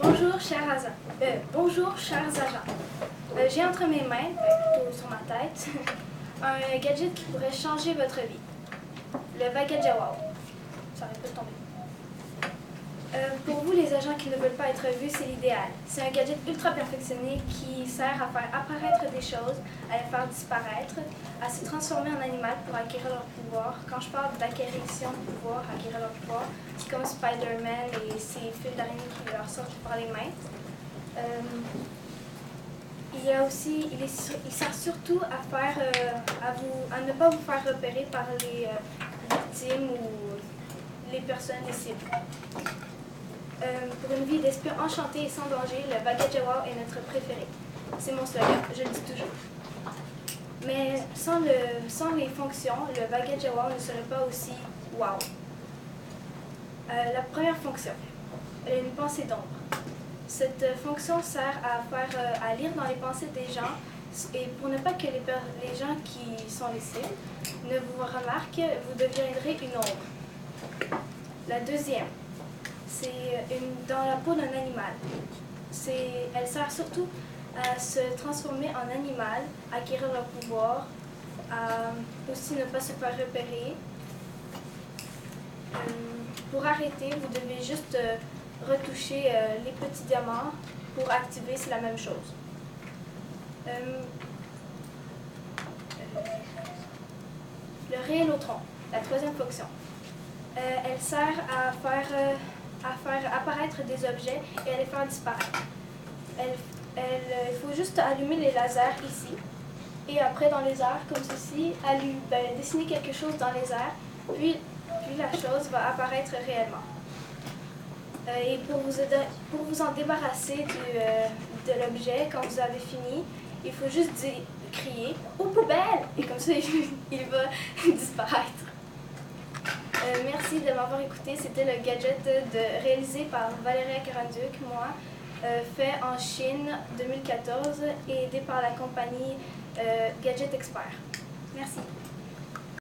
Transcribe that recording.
Bonjour, chers agents. J'ai entre mes mains, plutôt sur ma tête, un gadget qui pourrait changer votre vie. Le Bagadja Wow. Ça aurait pu tomber. Pour vous, les agents qui ne veulent pas être vus, c'est l'idéal. C'est un gadget ultra perfectionné qui sert à faire apparaître des choses, à les faire disparaître, à se transformer en animal pour acquérir leur pouvoir. Quand je parle d'acquisition de pouvoir, acquérir leur pouvoir, c'est comme Spider-Man et ses fils d'araignée qui leur sortent par les mains. Il sert surtout à ne pas vous faire repérer par les victimes ou les personnes, les cibles. Pour une vie d'espion enchanté et sans danger, le Bagadja Wow est notre préféré. C'est mon slogan, je le dis toujours. Mais sans les fonctions, le Bagadja Wow ne serait pas aussi wow. La première fonction, elle a une pensée d'ombre. Cette fonction sert à lire dans les pensées des gens et pour ne pas que les gens qui sont les cibles ne vous remarquent, vous deviendrez une ombre. La deuxième, c'est dans la peau d'un animal. Elle sert surtout à se transformer en animal, acquérir leur pouvoir, à aussi ne pas se faire repérer. Pour arrêter, vous devez juste retoucher les petits diamants pour activer, c'est la même chose. Le réélotron, la troisième fonction. Elle sert à faire apparaître des objets et à les faire disparaître. Il faut juste allumer les lasers ici et après dans les airs comme ceci, dessiner quelque chose dans les airs, puis la chose va apparaître réellement. Et pour vous en débarrasser de l'objet, quand vous avez fini, il faut juste crier « aux poubelles » et comme ça, il va disparaître. Merci de m'avoir écouté. C'était le gadget réalisé par Valéria Caranduc, moi, fait en Chine 2014 et aidé par la compagnie Gadget Expert. Merci.